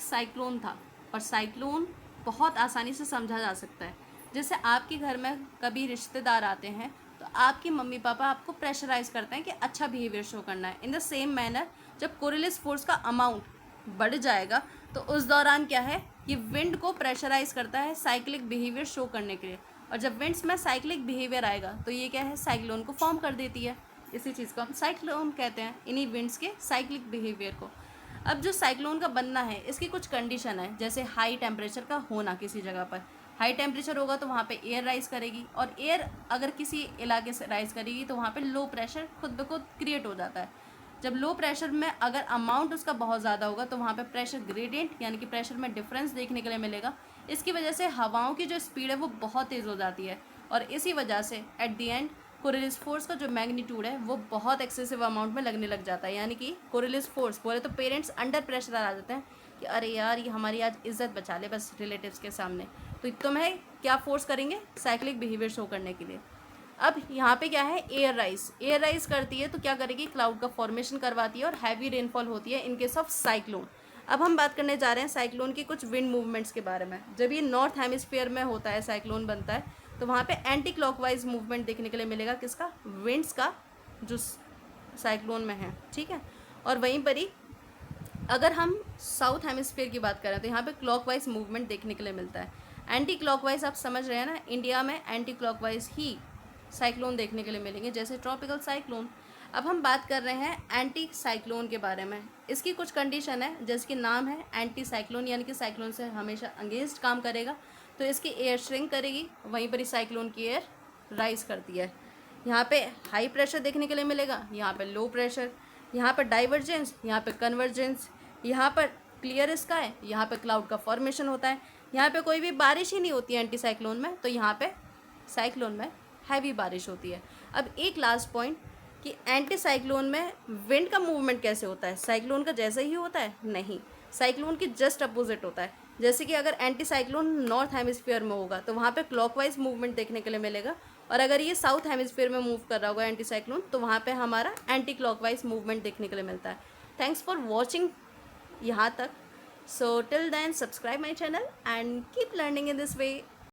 Cyclone था, और cyclone बहुत आसानी से समझा जा सकता है। जैसे आपके घर में कभी रिश्तेदार आते हैं तो आपके मम्मी पापा आपको प्रेशराइज करते हैं कि अच्छा बिहेवियर शो करना है। इन द सेम मैनर जब कोरिलेस फोर्स का अमाउंट बढ़ जाएगा तो उस दौरान क्या है, ये विंड को प्रेशराइज करता है साइक्लिक बिहेवियर शो करने के लिए, और जब विंड्स में साइक्लिक बिहेवियर आएगा तो ये क्या है, साइक्लोन को फॉर्म कर देती है। इसी चीज़ को हम साइक्लोन कहते हैं, इन्हीं विंड्स के साइक्लिक बिहेवियर को। अब जो साइक्लोन का बनना है इसकी कुछ कंडीशन है, जैसे हाई टेम्परेचर का होना। किसी जगह पर हाई टेम्परेचर होगा तो वहाँ पे एयर राइज करेगी, और एयर अगर किसी इलाके से राइज करेगी तो वहाँ पे लो प्रेशर खुद ब खुद क्रिएट हो जाता है। जब लो प्रेशर में अगर अमाउंट उसका बहुत ज़्यादा होगा तो वहाँ पे प्रेशर ग्रेडियंट यानी कि प्रेशर में डिफरेंस देखने के लिए मिलेगा। इसकी वजह से हवाओं की जो स्पीड है वो बहुत तेज़ हो जाती है, और इसी वजह से एट द एंड कोरिलेस फोर्स का जो मैग्नीट्यूड है वो बहुत एक्सेसिव अमाउंट में लगने लग जाता है। यानी कि कोरिलेस फोर्स बोले तो पेरेंट्स अंडर प्रेशर आ जाते हैं कि अरे यार ये हमारी आज इज्जत बचा ले बस रिलेटिव्स के सामने, तो तुम्हें क्या फोर्स करेंगे, साइक्लिक बिहेवियर शो करने के लिए। अब यहाँ पे क्या है, एयर राइज करती है तो क्या करेगी, क्लाउड का फॉर्मेशन करवाती है और हैवी रेनफॉल होती है इन केस ऑफ साइक्लोन। अब हम बात करने जा रहे हैं साइक्लोन की कुछ विंड मूवमेंट्स के बारे में। जब ये नॉर्थ हेमिस्फीयर में होता है, साइक्लोन बनता है, तो वहाँ पे एंटी क्लॉकवाइज मूवमेंट देखने के लिए मिलेगा, किसका, विंड्स का, जो साइक्लोन में है, ठीक है। और वहीं पर ही अगर हम साउथ हेमिस्फीयर की बात करें तो यहाँ पे क्लॉकवाइज मूवमेंट देखने के लिए मिलता है। एंटी क्लॉकवाइज आप समझ रहे हैं ना, इंडिया में एंटी क्लॉकवाइज ही साइक्लोन देखने के लिए मिलेंगे, जैसे ट्रॉपिकल साइक्लोन। अब हम बात कर रहे हैं एंटी साइक्लोन के बारे में। इसकी कुछ कंडीशन है, जिसके नाम है एंटी साइक्लोन, यानी कि साइक्लोन से हमेशा अगेंस्ट काम करेगा, तो इसकी एयर श्रिंक करेगी, वहीं पर ही साइक्लोन की एयर राइज करती है। यहाँ पे हाई प्रेशर देखने के लिए मिलेगा, यहाँ पे लो प्रेशर, यहाँ पर डाइवर्जेंस, यहाँ पे कन्वर्जेंस, यहाँ पर क्लियर स्काई, यहाँ पे क्लाउड का फॉर्मेशन होता है। यहाँ पे कोई भी बारिश ही नहीं होती है एंटी साइक्लोन में, तो यहाँ पे साइक्लोन में हैवी बारिश होती है। अब एक लास्ट पॉइंट कि एंटी साइक्लोन में विंड का मूवमेंट कैसे होता है, साइक्लोन का जैसे ही होता है, नहीं, साइक्लोन की जस्ट अपोजिट होता है। जैसे कि अगर एंटी साइक्लोन नॉर्थ हेमिस्फीयर में होगा तो वहाँ पे क्लॉकवाइज मूवमेंट देखने के लिए मिलेगा, और अगर ये साउथ हेमिस्फीयर में मूव कर रहा होगा एंटी साइक्लोन तो वहाँ पे हमारा एंटी क्लॉकवाइज मूवमेंट देखने के लिए मिलता है। थैंक्स फॉर वॉचिंग यहाँ तक। So till then subscribe my channel and keep learning in this way.